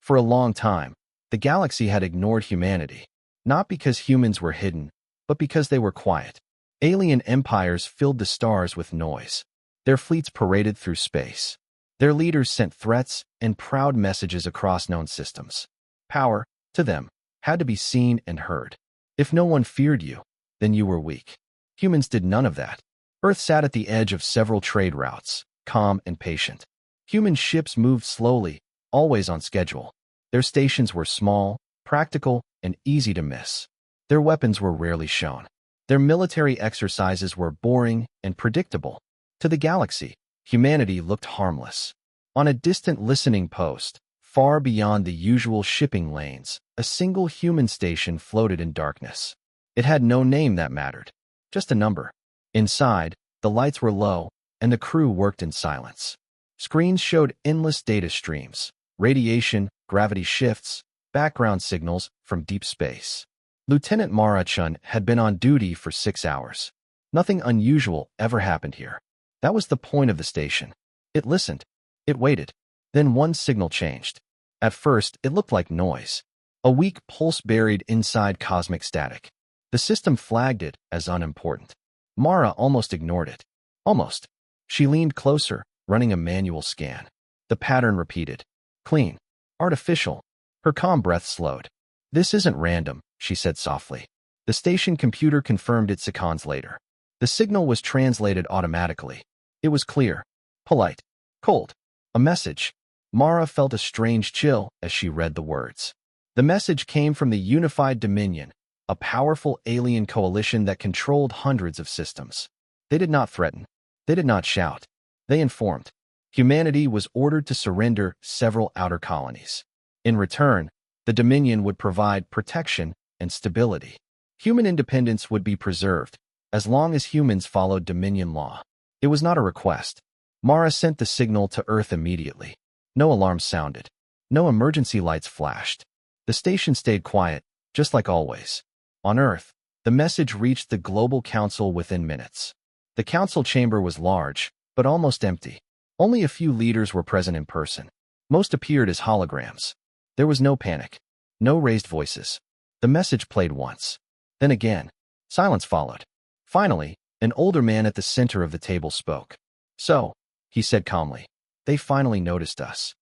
For a long time, the galaxy had ignored humanity, not because humans were hidden, but because they were quiet. Alien empires filled the stars with noise. Their fleets paraded through space. Their leaders sent threats and proud messages across known systems. Power, to them, had to be seen and heard. If no one feared you, then you were weak. Humans did none of that. Earth sat at the edge of several trade routes, calm and patient. Human ships moved slowly, always on schedule. Their stations were small, practical, and easy to miss. Their weapons were rarely shown. Their military exercises were boring and predictable. To the galaxy, humanity looked harmless. On a distant listening post, far beyond the usual shipping lanes, a single human station floated in darkness. It had no name that mattered, just a number. Inside, the lights were low, and the crew worked in silence. Screens showed endless data streams, radiation, gravity shifts, background signals from deep space. Lieutenant Mara-chun had been on duty for 6 hours. Nothing unusual ever happened here. That was the point of the station. It listened. It waited. Then one signal changed. At first, it looked like noise. A weak pulse buried inside cosmic static. The system flagged it as unimportant. Mara almost ignored it. Almost. She leaned closer, running a manual scan. The pattern repeated. Clean. Artificial. Her calm breath slowed. This isn't random, she said softly. The station computer confirmed it seconds later. The signal was translated automatically. It was clear, polite, cold. A message. Mara felt a strange chill as she read the words. The message came from the Unified Dominion, a powerful alien coalition that controlled hundreds of systems. They did not threaten. They did not shout. They informed. Humanity was ordered to surrender several outer colonies. In return, the Dominion would provide protection and stability. Human independence would be preserved, as long as humans followed Dominion law. It was not a request. Mara sent the signal to Earth immediately. No alarms sounded. No emergency lights flashed. The station stayed quiet, just like always. On Earth, the message reached the Global Council within minutes. The council chamber was large, but almost empty. Only a few leaders were present in person. Most appeared as holograms. There was no panic. No raised voices. The message played once. Then again. Silence followed. Finally, an older man at the center of the table spoke. So, he said calmly, they finally noticed us.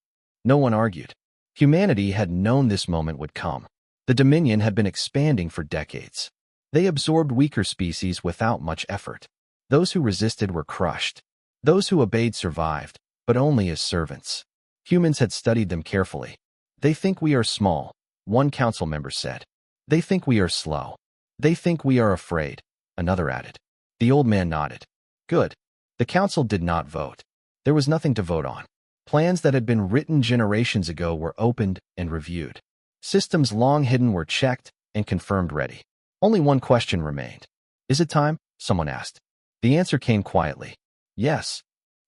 No one argued. Humanity had known this moment would come. The Dominion had been expanding for decades. They absorbed weaker species without much effort. Those who resisted were crushed. Those who obeyed survived, but only as servants. Humans had studied them carefully. They think we are small, one council member said. They think we are slow. They think we are afraid, another added. The old man nodded. Good. The council did not vote. There was nothing to vote on. Plans that had been written generations ago were opened and reviewed. Systems long hidden were checked and confirmed ready. Only one question remained. Is it time? Someone asked. The answer came quietly. Yes.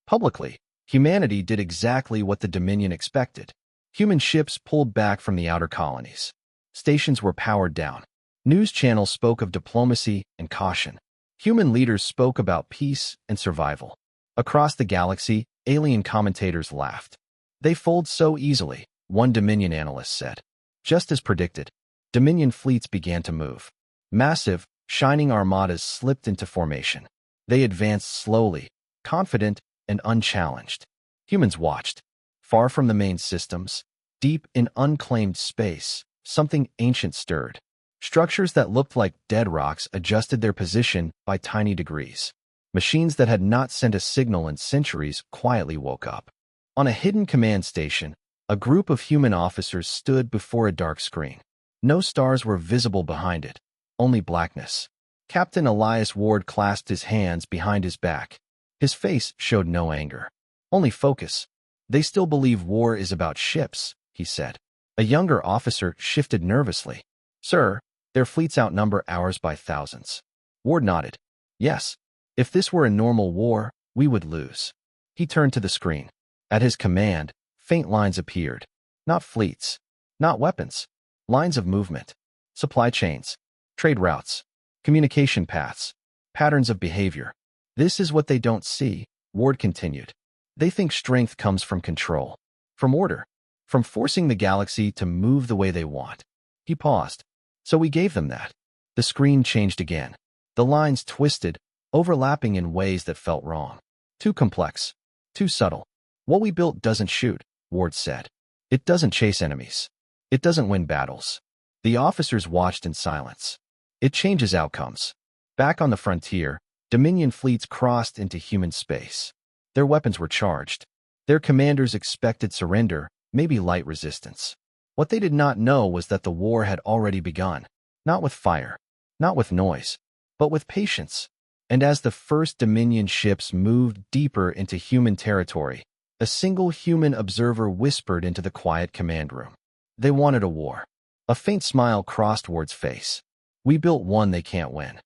Publicly, humanity did exactly what the Dominion expected. Human ships pulled back from the outer colonies. Stations were powered down. News channels spoke of diplomacy and caution. Human leaders spoke about peace and survival. Across the galaxy, alien commentators laughed. They fold so easily, one Dominion analyst said. Just as predicted, Dominion fleets began to move. Massive, shining armadas slipped into formation. They advanced slowly, confident and unchallenged. Humans watched. Far from the main systems, deep in unclaimed space, something ancient stirred. Structures that looked like dead rocks adjusted their position by tiny degrees. Machines that had not sent a signal in centuries quietly woke up. On a hidden command station, a group of human officers stood before a dark screen. No stars were visible behind it, only blackness. Captain Elias Ward clasped his hands behind his back. His face showed no anger, only focus. They still believe war is about ships, he said. A younger officer shifted nervously. Sir, their fleets outnumber ours by thousands. Ward nodded. Yes. If this were a normal war, we would lose. He turned to the screen. At his command, faint lines appeared. Not fleets. Not weapons. Lines of movement. Supply chains. Trade routes. Communication paths. Patterns of behavior. This is what they don't see, Ward continued. They think strength comes from control. From order. from forcing the galaxy to move the way they want. He paused. So we gave them that. The screen changed again. The lines twisted, overlapping in ways that felt wrong. Too complex. Too subtle. What we built doesn't shoot, Ward said. It doesn't chase enemies. It doesn't win battles. The officers watched in silence. It changes outcomes. Back on the frontier, Dominion fleets crossed into human space. Their weapons were charged. Their commanders expected surrender, maybe light resistance. What they did not know was that the war had already begun. Not with fire, not with noise, but with patience. And as the first Dominion ships moved deeper into human territory, a single human observer whispered into the quiet command room. They wanted a war. A faint smile crossed Ward's face. We built one they can't win.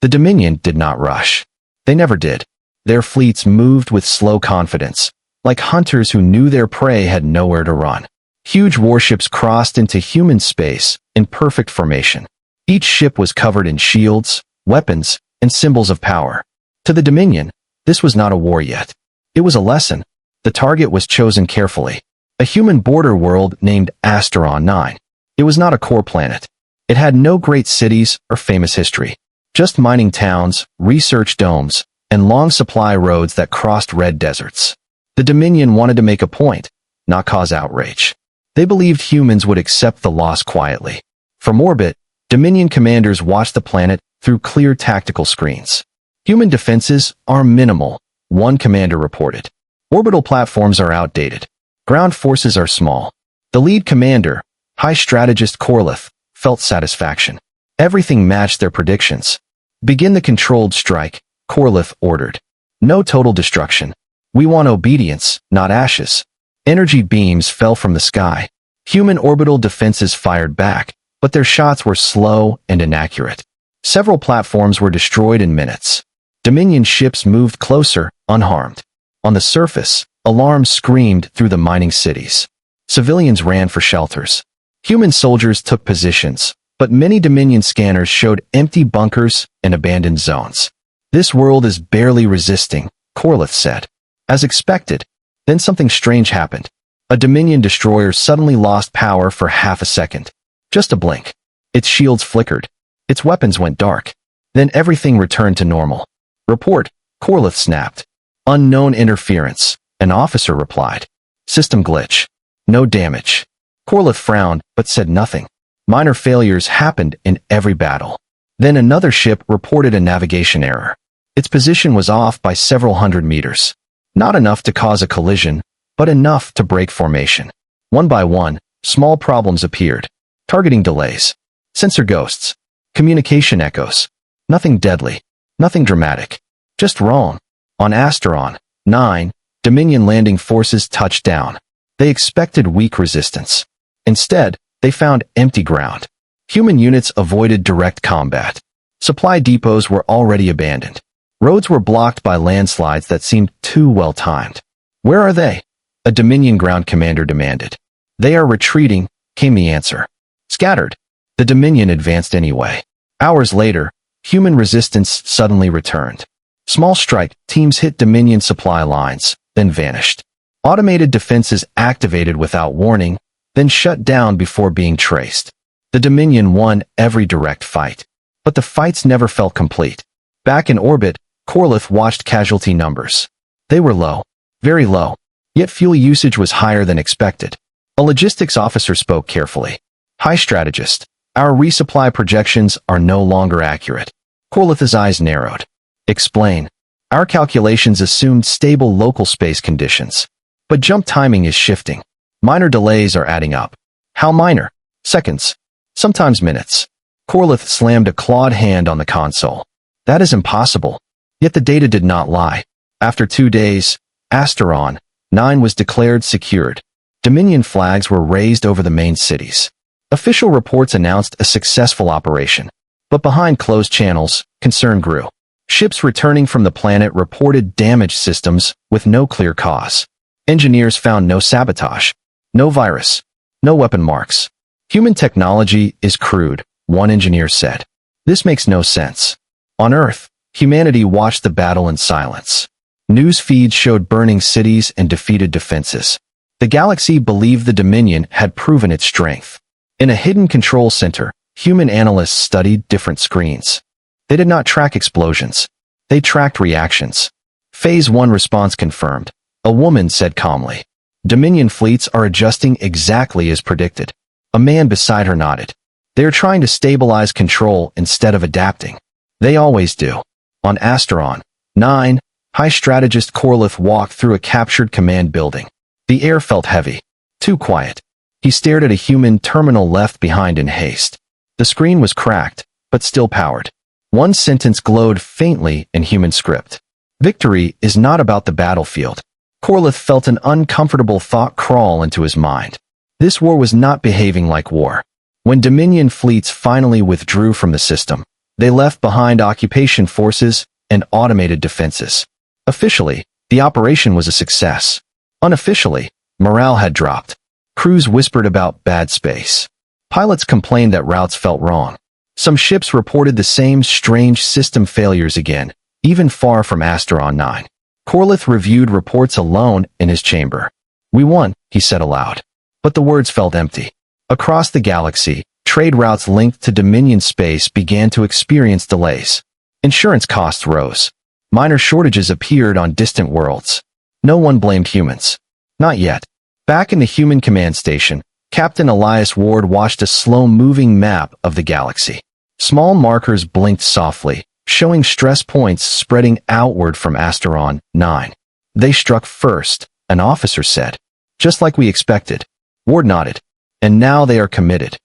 The Dominion did not rush. They never did. Their fleets moved with slow confidence, like hunters who knew their prey had nowhere to run. Huge warships crossed into human space in perfect formation. Each ship was covered in shields, weapons, and symbols of power. To the Dominion, this was not a war yet. It was a lesson. The target was chosen carefully. A human border world named Asteron 9. It was not a core planet. It had no great cities or famous history. Just mining towns, research domes, and long supply roads that crossed red deserts. The Dominion wanted to make a point, not cause outrage. They believed humans would accept the loss quietly. From orbit, Dominion commanders watched the planet through clear tactical screens. Human defenses are minimal, one commander reported. Orbital platforms are outdated. Ground forces are small. The lead commander, High Strategist Corlith, felt satisfaction. Everything matched their predictions. Begin the controlled strike, Corlith ordered. No total destruction. We want obedience, not ashes. Energy beams fell from the sky. Human orbital defenses fired back, but their shots were slow and inaccurate. Several platforms were destroyed in minutes. Dominion ships moved closer, unharmed. On the surface, alarms screamed through the mining cities. Civilians ran for shelters. Human soldiers took positions, but many Dominion scanners showed empty bunkers and abandoned zones. This world is barely resisting, Corlith said. As expected, then something strange happened. A Dominion destroyer suddenly lost power for half a second. Just a blink. Its shields flickered. Its weapons went dark. Then everything returned to normal. Report, Corlith snapped. Unknown interference, an officer replied. System glitch. No damage. Corlith frowned, but said nothing. Minor failures happened in every battle. Then another ship reported a navigation error. Its position was off by several hundred meters. Not enough to cause a collision, but enough to break formation. One by one, small problems appeared. Targeting delays. Sensor ghosts. Communication echoes. Nothing deadly. Nothing dramatic. Just wrong. On Asteron 9, Dominion landing forces touched down. They expected weak resistance. Instead, they found empty ground. Human units avoided direct combat. Supply depots were already abandoned. Roads were blocked by landslides that seemed too well timed. Where are they? A Dominion ground commander demanded. They are retreating, came the answer. Scattered. The Dominion advanced anyway. Hours later, human resistance suddenly returned. Small strike teams hit Dominion supply lines, then vanished. Automated defenses activated without warning, then shut down before being traced. The Dominion won every direct fight. But the fights never felt complete. Back in orbit, Corlith watched casualty numbers. They were low. Very low. Yet fuel usage was higher than expected. A logistics officer spoke carefully. High Strategist, our resupply projections are no longer accurate. Corlith's eyes narrowed. Explain. Our calculations assumed stable local space conditions. But jump timing is shifting. Minor delays are adding up. How minor? Seconds. Sometimes minutes. Corlith slammed a clawed hand on the console. That is impossible. Yet the data did not lie. After 2 days, Asteron 9 was declared secured. Dominion flags were raised over the main cities. Official reports announced a successful operation. But behind closed channels, concern grew. Ships returning from the planet reported damaged systems with no clear cause. Engineers found no sabotage, no virus, no weapon marks. Human technology is crude, one engineer said. This makes no sense. On Earth, humanity watched the battle in silence. News feeds showed burning cities and defeated defenses. The galaxy believed the Dominion had proven its strength. In a hidden control center, human analysts studied different screens. They did not track explosions. They tracked reactions. Phase 1 response confirmed. A woman said calmly. Dominion fleets are adjusting exactly as predicted. A man beside her nodded. They are trying to stabilize control instead of adapting. They always do. On Asteron 9, High Strategist Corlith walked through a captured command building. The air felt heavy. Too quiet. He stared at a human terminal left behind in haste. The screen was cracked, but still powered. One sentence glowed faintly in human script. Victory is not about the battlefield. Corlith felt an uncomfortable thought crawl into his mind. This war was not behaving like war. When Dominion fleets finally withdrew from the system, they left behind occupation forces and automated defenses. Officially, the operation was a success. Unofficially, morale had dropped. Crews whispered about bad space. Pilots complained that routes felt wrong. Some ships reported the same strange system failures again, even far from Asteron 9. Corlith reviewed reports alone in his chamber. We won, he said aloud. But the words felt empty. Across the galaxy, trade routes linked to Dominion space began to experience delays. Insurance costs rose. Minor shortages appeared on distant worlds. No one blamed humans. Not yet. Back in the human command station, Captain Elias Ward watched a slow-moving map of the galaxy. Small markers blinked softly, showing stress points spreading outward from Asteron 9. They struck first, an officer said. Just like we expected. Ward nodded. And now they are committed.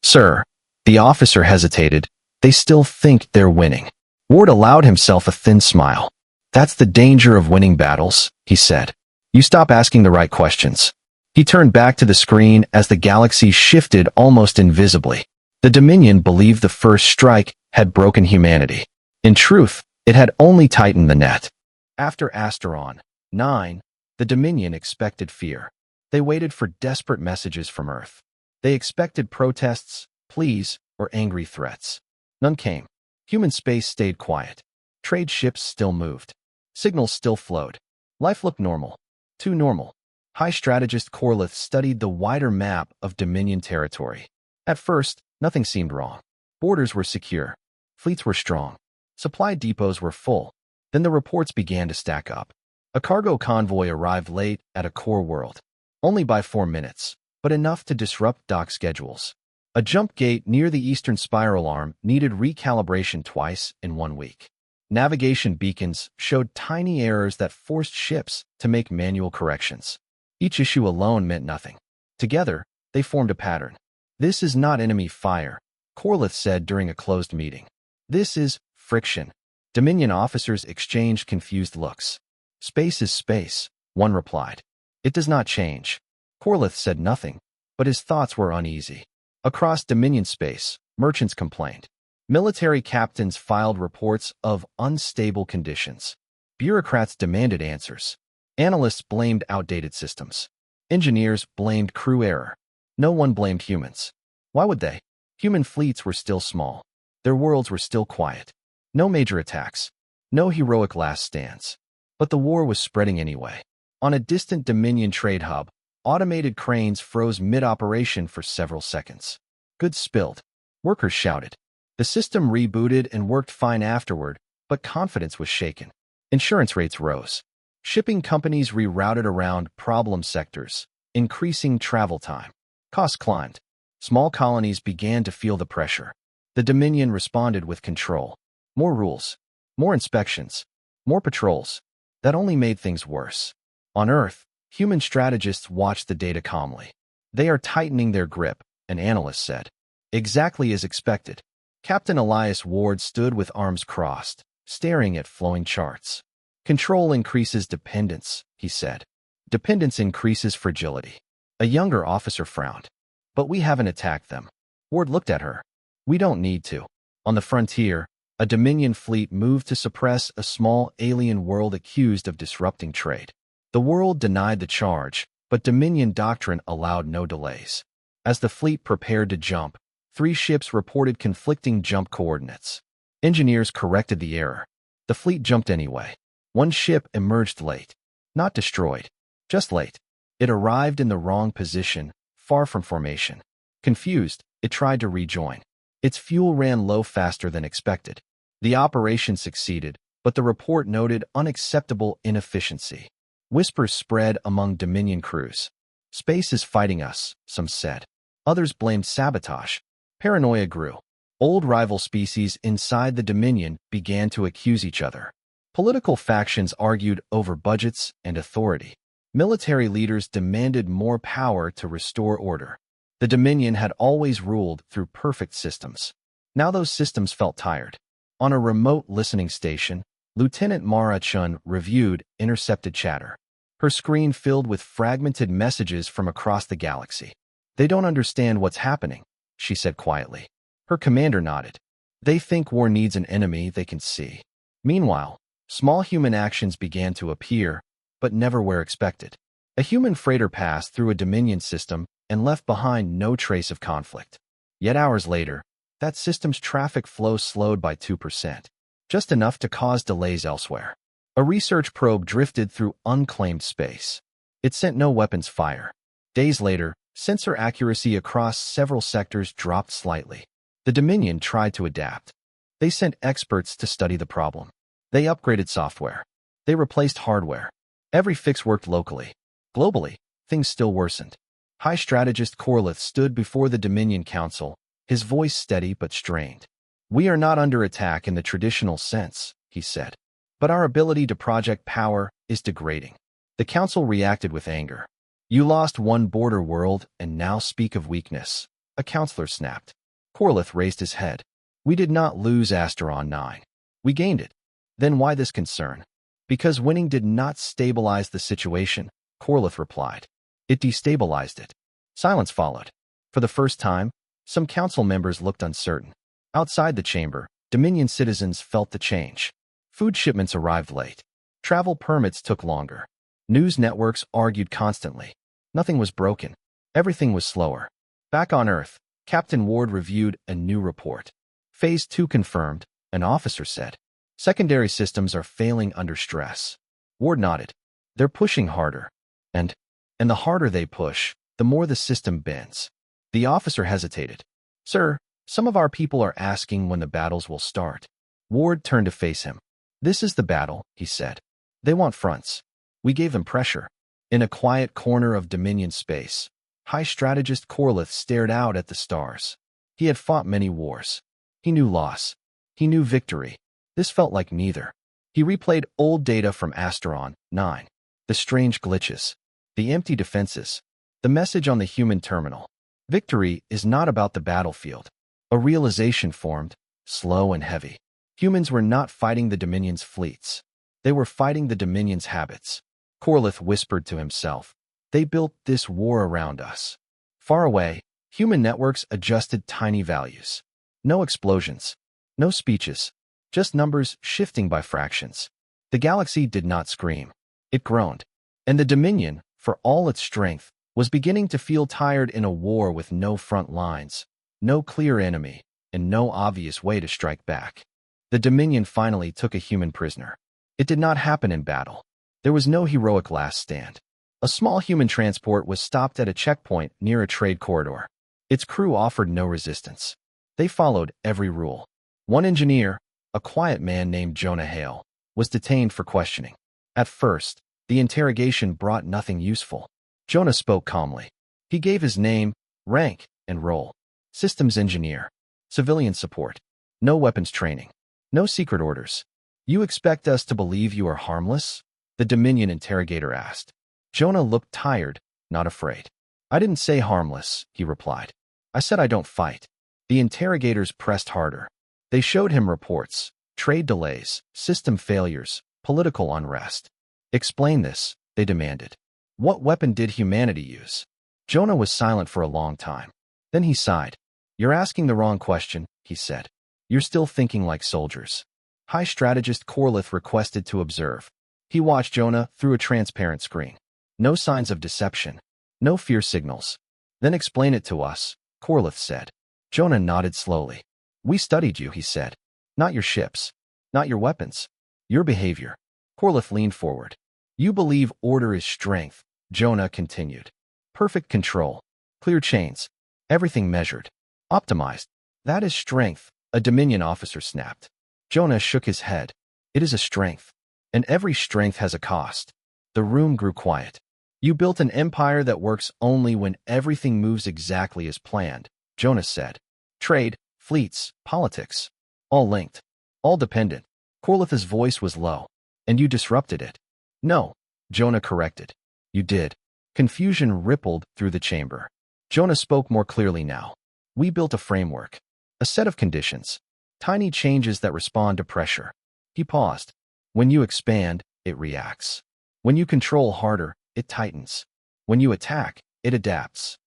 Sir, the officer hesitated. They still think they're winning. Ward allowed himself a thin smile. That's the danger of winning battles, he said. You stop asking the right questions. He turned back to the screen as the galaxy shifted almost invisibly. The Dominion believed the first strike had broken humanity. In truth, it had only tightened the net. After Asteron 9, the Dominion expected fear. They waited for desperate messages from Earth. They expected protests, pleas, or angry threats. None came. Human space stayed quiet. Trade ships still moved. Signals still flowed. Life looked normal. Too normal. High Strategist Corlith studied the wider map of Dominion territory. At first, nothing seemed wrong. Borders were secure. Fleets were strong. Supply depots were full. Then the reports began to stack up. A cargo convoy arrived late at a core world. Only by 4 minutes, but enough to disrupt dock schedules. A jump gate near the eastern spiral arm needed recalibration twice in 1 week. Navigation beacons showed tiny errors that forced ships to make manual corrections. Each issue alone meant nothing. Together, they formed a pattern. This is not enemy fire, Corlith said during a closed meeting. This is friction. Dominion officers exchanged confused looks. Space is space, one replied. It does not change. Corlith said nothing, but his thoughts were uneasy. Across Dominion space, merchants complained. Military captains filed reports of unstable conditions. Bureaucrats demanded answers. Analysts blamed outdated systems. Engineers blamed crew error. No one blamed humans. Why would they? Human fleets were still small. Their worlds were still quiet. No major attacks. No heroic last stands. But the war was spreading anyway. On a distant Dominion trade hub, automated cranes froze mid-operation for several seconds. Goods spilled. Workers shouted. The system rebooted and worked fine afterward, but confidence was shaken. Insurance rates rose. Shipping companies rerouted around problem sectors, increasing travel time. Costs climbed. Small colonies began to feel the pressure. The Dominion responded with control. More rules. More inspections. More patrols. That only made things worse. On Earth, human strategists watched the data calmly. They are tightening their grip, an analyst said. Exactly as expected. Captain Elias Ward stood with arms crossed, staring at flowing charts. Control increases dependence, he said. Dependence increases fragility. A younger officer frowned. But we haven't attacked them. Ward looked at her. We don't need to. On the frontier, a Dominion fleet moved to suppress a small alien world accused of disrupting trade. The world denied the charge, but Dominion doctrine allowed no delays. As the fleet prepared to jump, 3 ships reported conflicting jump coordinates. Engineers corrected the error. The fleet jumped anyway. 1 ship emerged late. Not destroyed, just late. It arrived in the wrong position, far from formation. Confused, it tried to rejoin. Its fuel ran low faster than expected. The operation succeeded, but the report noted unacceptable inefficiency. Whispers spread among Dominion crews. Space is fighting us, some said. Others blamed sabotage. Paranoia grew. Old rival species inside the Dominion began to accuse each other. Political factions argued over budgets and authority. Military leaders demanded more power to restore order. The Dominion had always ruled through perfect systems. Now those systems felt tired. On a remote listening station, Lieutenant Mara Chun reviewed intercepted chatter. Her screen filled with fragmented messages from across the galaxy. "They don't understand what's happening," she said quietly. Her commander nodded. "They think war needs an enemy they can see." Meanwhile, small human actions began to appear, but never where expected. A human freighter passed through a Dominion system and left behind no trace of conflict. Yet hours later, that system's traffic flow slowed by 2%, just enough to cause delays elsewhere. A research probe drifted through unclaimed space. It sent no weapons fire. Days later, sensor accuracy across several sectors dropped slightly. The Dominion tried to adapt. They sent experts to study the problem. They upgraded software. They replaced hardware. Every fix worked locally. Globally, things still worsened. High Strategist Corlith stood before the Dominion Council, his voice steady but strained. "We are not under attack in the traditional sense," he said. "But our ability to project power is degrading." The Council reacted with anger. "You lost one border world and now speak of weakness," a counselor snapped. Corlith raised his head. "We did not lose Asteron 9. We gained it. Then why this concern?" "Because winning did not stabilize the situation," Corlith replied. "It destabilized it." Silence followed. For the first time, some council members looked uncertain. Outside the chamber, Dominion citizens felt the change. Food shipments arrived late. Travel permits took longer. News networks argued constantly. Nothing was broken. Everything was slower. Back on Earth, Captain Ward reviewed a new report. Phase 2 confirmed, an officer said. Secondary systems are failing under stress. Ward nodded. They're pushing harder. And the harder they push, the more the system bends. The officer hesitated. "Sir, some of our people are asking when the battles will start." Ward turned to face him. "This is the battle," he said. "They want fronts. We gave them pressure." In a quiet corner of Dominion space, High Strategist Corlith stared out at the stars. He had fought many wars. He knew loss. He knew victory. This felt like neither. He replayed old data from Asteron 9. The strange glitches. The empty defenses. The message on the human terminal. Victory is not about the battlefield. A realization formed, slow and heavy. Humans were not fighting the Dominion's fleets. They were fighting the Dominion's habits. Corlith whispered to himself. They built this war around us. Far away, human networks adjusted tiny values. No explosions. No speeches. Just numbers shifting by fractions. The galaxy did not scream. It groaned. And the Dominion, for all its strength, was beginning to feel tired in a war with no front lines, no clear enemy, and no obvious way to strike back. The Dominion finally took a human prisoner. It did not happen in battle. There was no heroic last stand. A small human transport was stopped at a checkpoint near a trade corridor. Its crew offered no resistance. They followed every rule. One engineer, a quiet man named Jonah Hale, was detained for questioning. At first, the interrogation brought nothing useful. Jonah spoke calmly. He gave his name, rank, and role. Systems engineer. Civilian support. No weapons training. No secret orders. "You expect us to believe you are harmless?" the Dominion interrogator asked. Jonah looked tired, not afraid. "I didn't say harmless," he replied. "I said I don't fight." The interrogators pressed harder. They showed him reports, trade delays, system failures, political unrest. "Explain this," they demanded. "What weapon did humanity use?" Jonah was silent for a long time. Then he sighed. "You're asking the wrong question," he said. "You're still thinking like soldiers." High Strategist Corlith requested to observe. He watched Jonah through a transparent screen. No signs of deception. No fear signals. "Then explain it to us," Corlith said. Jonah nodded slowly. "We studied you," he said. "Not your ships. Not your weapons. Your behavior." Corlith leaned forward. "You believe order is strength, Jonah continued. Perfect control. Clear chains. Everything measured. Optimized. That is strength, a Dominion officer snapped. Jonah shook his head. It is a strength. And every strength has a cost. The room grew quiet. You built an empire that works only when everything moves exactly as planned, Jonah said. Trade, fleets, politics. All linked. All dependent. Corlith's voice was low. And you disrupted it. No, Jonah corrected. You did. Confusion rippled through the chamber. Jonah spoke more clearly now. We built a framework. A set of conditions. Tiny changes that respond to pressure. He paused. When you expand, it reacts. When you control harder, it tightens. When you attack, it adapts.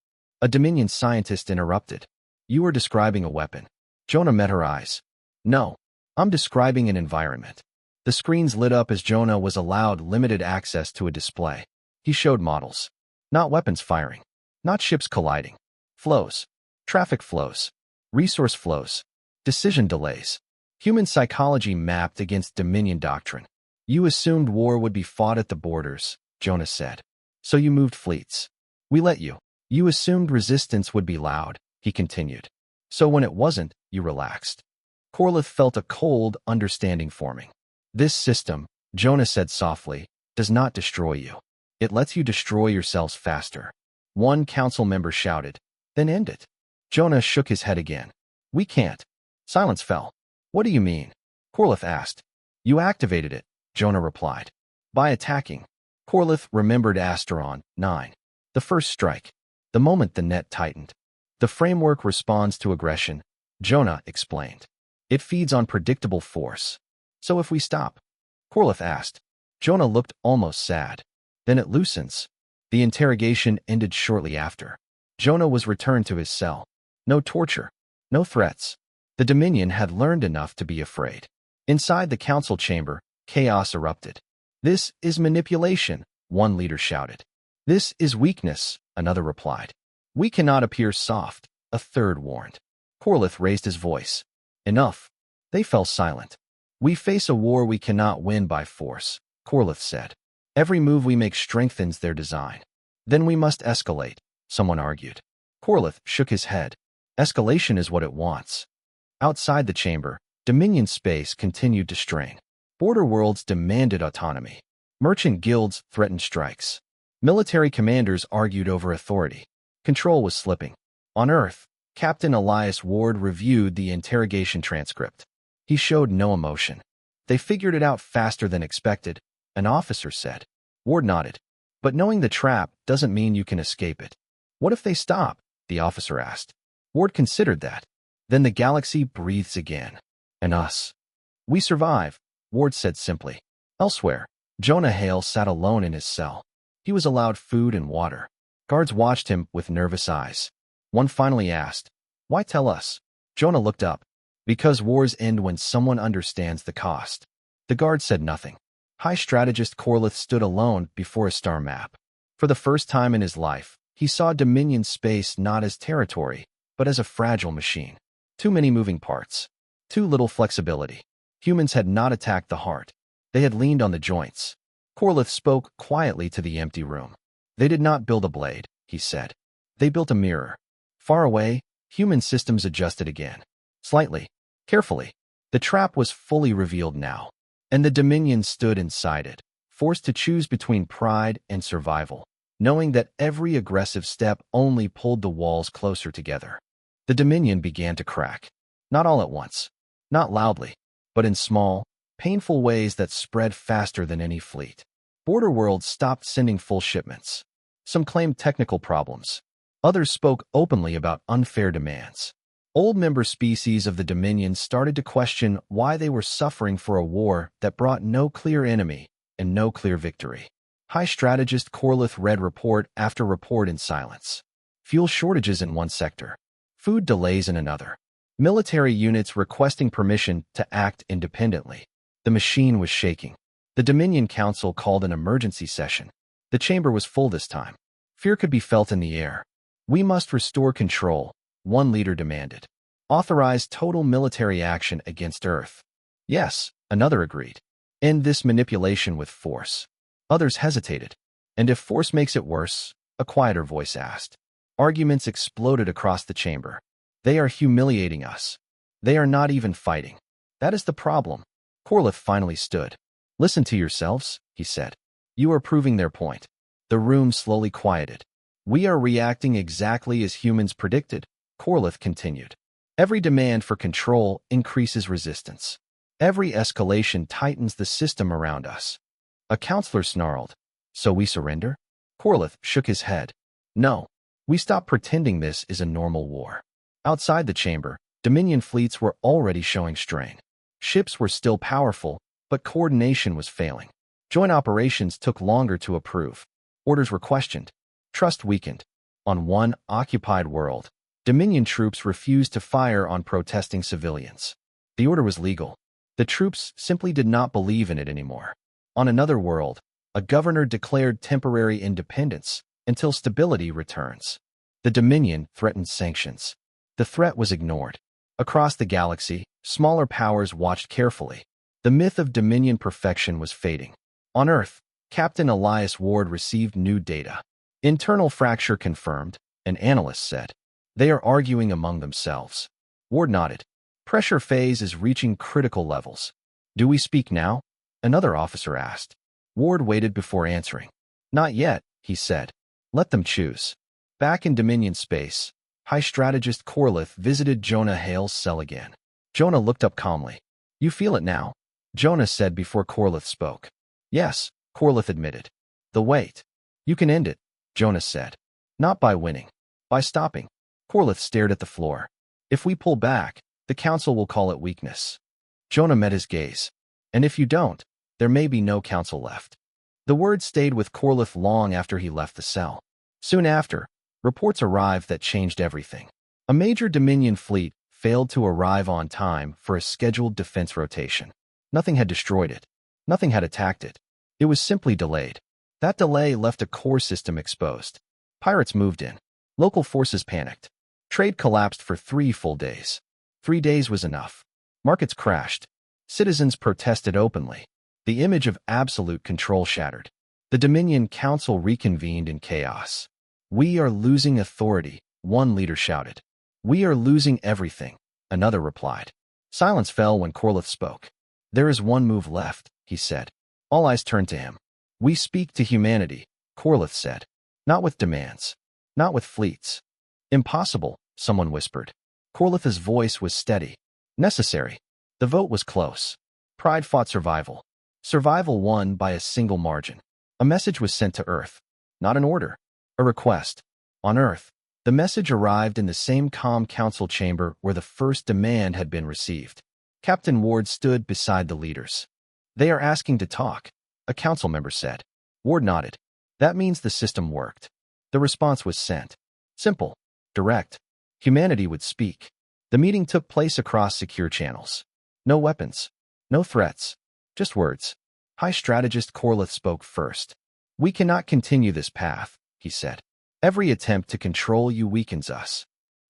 A Dominion scientist interrupted. You are describing a weapon. Jonah met her eyes. No, I'm describing an environment. The screens lit up as Jonah was allowed limited access to a display. He showed models. Not weapons firing. Not ships colliding. Flows. Traffic flows. Resource flows. Decision delays. Human psychology mapped against Dominion doctrine. You assumed war would be fought at the borders, Jonah said. So you moved fleets. We let you. You assumed resistance would be loud, he continued. So when it wasn't, you relaxed. Corlith felt a cold understanding forming. This system, Jonah said softly, does not destroy you. It lets you destroy yourselves faster. One council member shouted, then end it. Jonah shook his head again. We can't. Silence fell. What do you mean? Corlith asked. You activated it, Jonah replied. By attacking. Corlith remembered Asteron 9. The first strike. The moment the net tightened. The framework responds to aggression, Jonah explained. It feeds on predictable force. So if we stop? Corlith asked. Jonah looked almost sad. Then it loosens. The interrogation ended shortly after. Jonah was returned to his cell. No torture. No threats. The Dominion had learned enough to be afraid. Inside the council chamber, chaos erupted. This is manipulation, one leader shouted. This is weakness, another replied. We cannot appear soft, a third warned. Corlith raised his voice. Enough. They fell silent. We face a war we cannot win by force, Corlith said. Every move we make strengthens their design. Then we must escalate, someone argued. Corlith shook his head. Escalation is what it wants. Outside the chamber, Dominion space continued to strain. Border worlds demanded autonomy. Merchant guilds threatened strikes. Military commanders argued over authority. Control was slipping. On Earth, Captain Elias Ward reviewed the interrogation transcript. He showed no emotion. They figured it out faster than expected, an officer said. Ward nodded. But knowing the trap doesn't mean you can escape it. What if they stop? The officer asked. Ward considered that. Then the galaxy breathes again. And us. We survive, Ward said simply. Elsewhere, Jonah Hale sat alone in his cell. He was allowed food and water. Guards watched him with nervous eyes. One finally asked, Why tell us? Jonah looked up. Because wars end when someone understands the cost. The guard said nothing. High strategist Corlith stood alone before a star map. For the first time in his life, he saw Dominion space not as territory, but as a fragile machine. Too many moving parts. Too little flexibility. Humans had not attacked the heart. They had leaned on the joints. Corlith spoke quietly to the empty room. They did not build a blade, he said. They built a mirror. Far away, human systems adjusted again. Slightly. Carefully. The trap was fully revealed now. And the Dominion stood inside it, forced to choose between pride and survival, knowing that every aggressive step only pulled the walls closer together. The Dominion began to crack. Not all at once. Not loudly. But in small, painful ways that spread faster than any fleet. Border worlds stopped sending full shipments. Some claimed technical problems. Others spoke openly about unfair demands. Old member species of the Dominion started to question why they were suffering for a war that brought no clear enemy and no clear victory. High strategist Corlith read report after report in silence. Fuel shortages in one sector. Food delays in another. Military units requesting permission to act independently. The machine was shaking. The Dominion Council called an emergency session. The chamber was full this time. Fear could be felt in the air. We must restore control, one leader demanded. Authorize total military action against Earth. Yes, another agreed. End this manipulation with force. Others hesitated. And if force makes it worse? A quieter voice asked. Arguments exploded across the chamber. They are humiliating us. They are not even fighting. That is the problem. Corlith finally stood. Listen to yourselves, he said. You are proving their point. The room slowly quieted. We are reacting exactly as humans predicted, Corlith continued. Every demand for control increases resistance. Every escalation tightens the system around us. A counselor snarled. So we surrender? Corlith shook his head. No. We stop pretending this is a normal war. Outside the chamber, Dominion fleets were already showing strain. Ships were still powerful, but coordination was failing. Joint operations took longer to approve. Orders were questioned. Trust weakened. On one occupied world, Dominion troops refused to fire on protesting civilians. The order was legal. The troops simply did not believe in it anymore. On another world, a governor declared temporary independence until stability returns. The Dominion threatened sanctions. The threat was ignored. Across the galaxy, smaller powers watched carefully. The myth of Dominion perfection was fading. On Earth, Captain Elias Ward received new data. Internal fracture confirmed, an analyst said. They are arguing among themselves. Ward nodded. Pressure phase is reaching critical levels. Do we speak now? Another officer asked. Ward waited before answering. Not yet, he said. Let them choose. Back in Dominion space, High Strategist Corlith visited Jonah Hale's cell again. Jonah looked up calmly. You feel it now? Jonah said before Corlith spoke. Yes, Corlith admitted. The wait. You can end it, Jonah said. Not by winning. By stopping. Corlith stared at the floor. If we pull back, the council will call it weakness. Jonah met his gaze. And if you don't, there may be no council left. The word stayed with Corlith long after he left the cell. Soon after, reports arrived that changed everything. A major Dominion fleet failed to arrive on time for a scheduled defense rotation. Nothing had destroyed it. Nothing had attacked it. It was simply delayed. That delay left a core system exposed. Pirates moved in. Local forces panicked. Trade collapsed for 3 full days. 3 days was enough. Markets crashed. Citizens protested openly. The image of absolute control shattered. The Dominion Council reconvened in chaos. We are losing authority, one leader shouted. We are losing everything, another replied. Silence fell when Corlith spoke. There is one move left, he said. All eyes turned to him. We speak to humanity, Corlith said. Not with demands. Not with fleets. Impossible, someone whispered. Corlith's voice was steady. Necessary. The vote was close. Pride fought survival. Survival won by a single margin. A message was sent to Earth. Not an order. A request. On Earth, the message arrived in the same calm council chamber where the first demand had been received. Captain Ward stood beside the leaders. They are asking to talk, a council member said. Ward nodded. That means the system worked. The response was sent. Simple. Direct. Humanity would speak. The meeting took place across secure channels. No weapons. No threats. Just words. High Strategist Corlith spoke first. We cannot continue this path, he said. Every attempt to control you weakens us.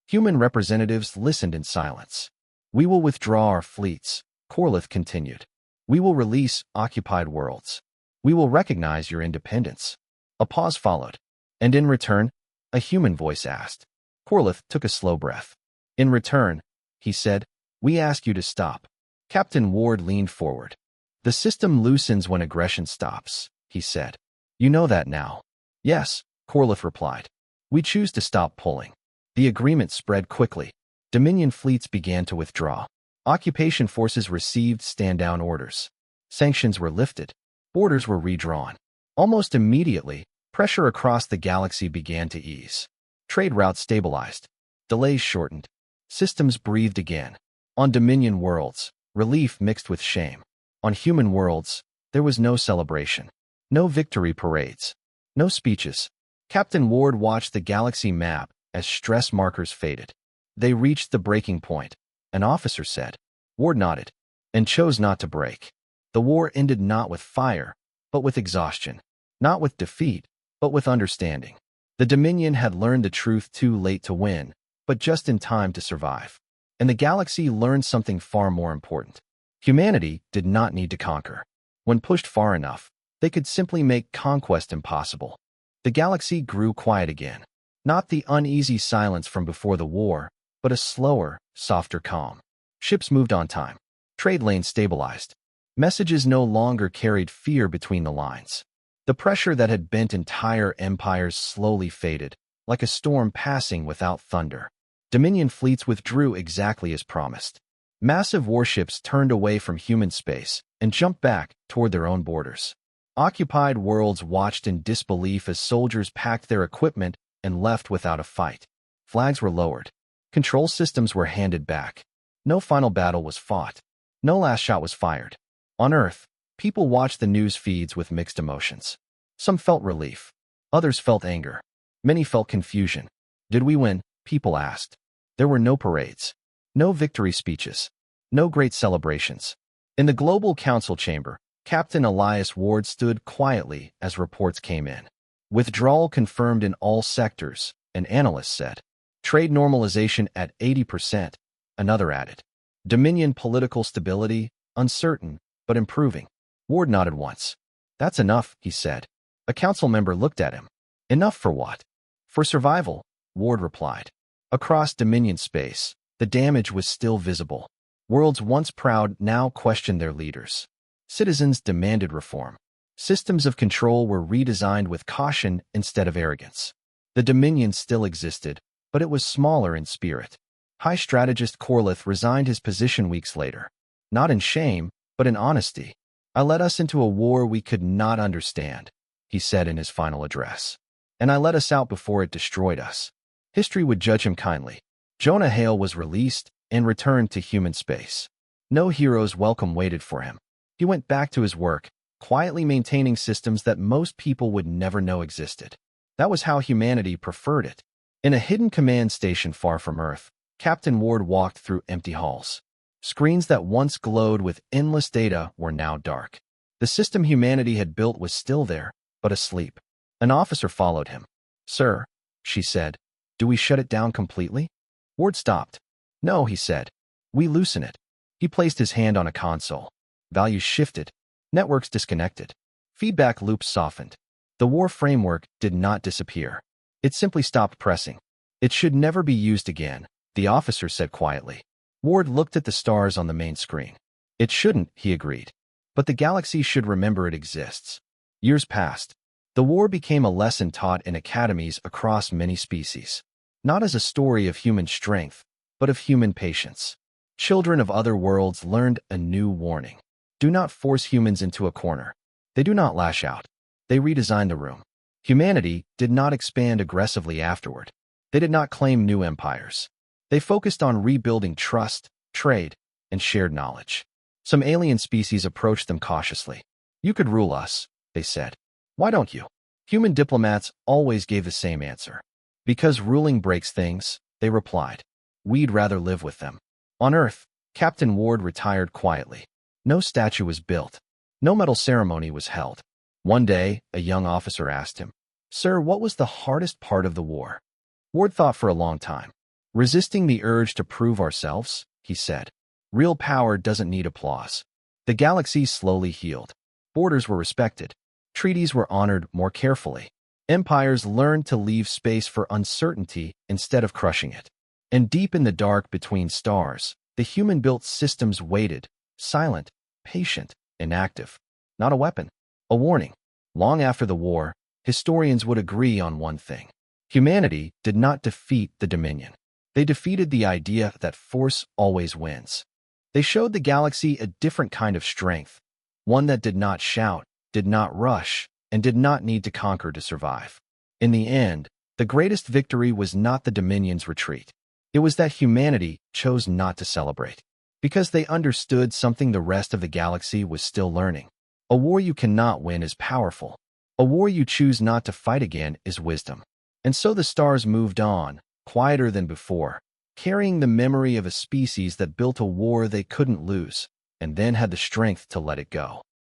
Human representatives listened in silence. We will withdraw our fleets, Corlith continued. We will release occupied worlds. We will recognize your independence. A pause followed. And in return, a human voice asked. Corlith took a slow breath. In return, he said, we ask you to stop. Captain Ward leaned forward. The system loosens when aggression stops, he said. You know that now. Yes, Corlith replied. We choose to stop pulling. The agreement spread quickly. Dominion fleets began to withdraw. Occupation forces received stand-down orders. Sanctions were lifted. Borders were redrawn. Almost immediately, pressure across the galaxy began to ease. Trade routes stabilized. Delays shortened. Systems breathed again. On Dominion worlds, relief mixed with shame. On human worlds, there was no celebration. No victory parades. No speeches. Captain Ward watched the galaxy map as stress markers faded. They reached the breaking point, an officer said. Ward nodded, and chose not to break. The war ended not with fire, but with exhaustion. Not with defeat, but with understanding. The Dominion had learned the truth too late to win, but just in time to survive. And the galaxy learned something far more important. Humanity did not need to conquer. When pushed far enough, They could simply make conquest impossible. The galaxy grew quiet again. Not the uneasy silence from before the war, but a slower, softer calm. Ships moved on time. Trade lanes stabilized. Messages no longer carried fear between the lines. The pressure that had bent entire empires slowly faded, like a storm passing without thunder. Dominion fleets withdrew exactly as promised. Massive warships turned away from human space and jumped back toward their own borders. Occupied worlds watched in disbelief as soldiers packed their equipment and left without a fight. Flags were lowered. Control systems were handed back. No final battle was fought. No last shot was fired. On Earth, people watched the news feeds with mixed emotions. Some felt relief. Others felt anger. Many felt confusion. Did we win? People asked. There were no parades. No victory speeches. No great celebrations. In the Global Council chamber, Captain Elias Ward stood quietly as reports came in. Withdrawal confirmed in all sectors, an analyst said. Trade normalization at 80%, another added. Dominion political stability, uncertain, but improving. Ward nodded once. That's enough, he said. A council member looked at him. Enough for what? For survival, Ward replied. Across Dominion space, the damage was still visible. Worlds once proud now questioned their leaders. Citizens demanded reform. Systems of control were redesigned with caution instead of arrogance. The Dominion still existed, but it was smaller in spirit. High strategist Corlith resigned his position weeks later. Not in shame, but in honesty. I led us into a war we could not understand, he said in his final address. And I let us out before it destroyed us. History would judge him kindly. Jonah Hale was released and returned to human space. No hero's welcome waited for him. He went back to his work, quietly maintaining systems that most people would never know existed. That was how humanity preferred it. In a hidden command station far from Earth, Captain Ward walked through empty halls. Screens that once glowed with endless data were now dark. The system humanity had built was still there, but asleep. An officer followed him. Sir, she said, do we shut it down completely? Ward stopped. No, he said. We loosen it. He placed his hand on a console. Values shifted. Networks disconnected. Feedback loops softened. The war framework did not disappear. It simply stopped pressing. It should never be used again, the officer said quietly. Ward looked at the stars on the main screen. It shouldn't, he agreed. But the galaxy should remember it exists. Years passed. The war became a lesson taught in academies across many species. Not as a story of human strength, but of human patience. Children of other worlds learned a new warning. Do not force humans into a corner. They do not lash out. They redesign the room. Humanity did not expand aggressively afterward. They did not claim new empires. They focused on rebuilding trust, trade, and shared knowledge. Some alien species approached them cautiously. You could rule us, they said. Why don't you? Human diplomats always gave the same answer. Because ruling breaks things, they replied. We'd rather live with them. On Earth, Captain Ward retired quietly. No statue was built. No medal ceremony was held. One day, a young officer asked him, Sir, what was the hardest part of the war? Ward thought for a long time. Resisting the urge to prove ourselves, he said. Real power doesn't need applause. The galaxy slowly healed. Borders were respected. Treaties were honored more carefully. Empires learned to leave space for uncertainty instead of crushing it. And deep in the dark between stars, the human-built systems waited, silent, patient, inactive. Not a weapon, a warning. Long after the war, historians would agree on one thing. Humanity did not defeat the Dominion. They defeated the idea that force always wins. They showed the galaxy a different kind of strength, one that did not shout, did not rush, and did not need to conquer to survive. In the end, the greatest victory was not the Dominion's retreat. It was that humanity chose not to celebrate, because they understood something the rest of the galaxy was still learning. A war you cannot win is powerful. A war you choose not to fight again is wisdom. And so the stars moved on, quieter than before, carrying the memory of a species that built a war they couldn't lose, and then had the strength to let it go.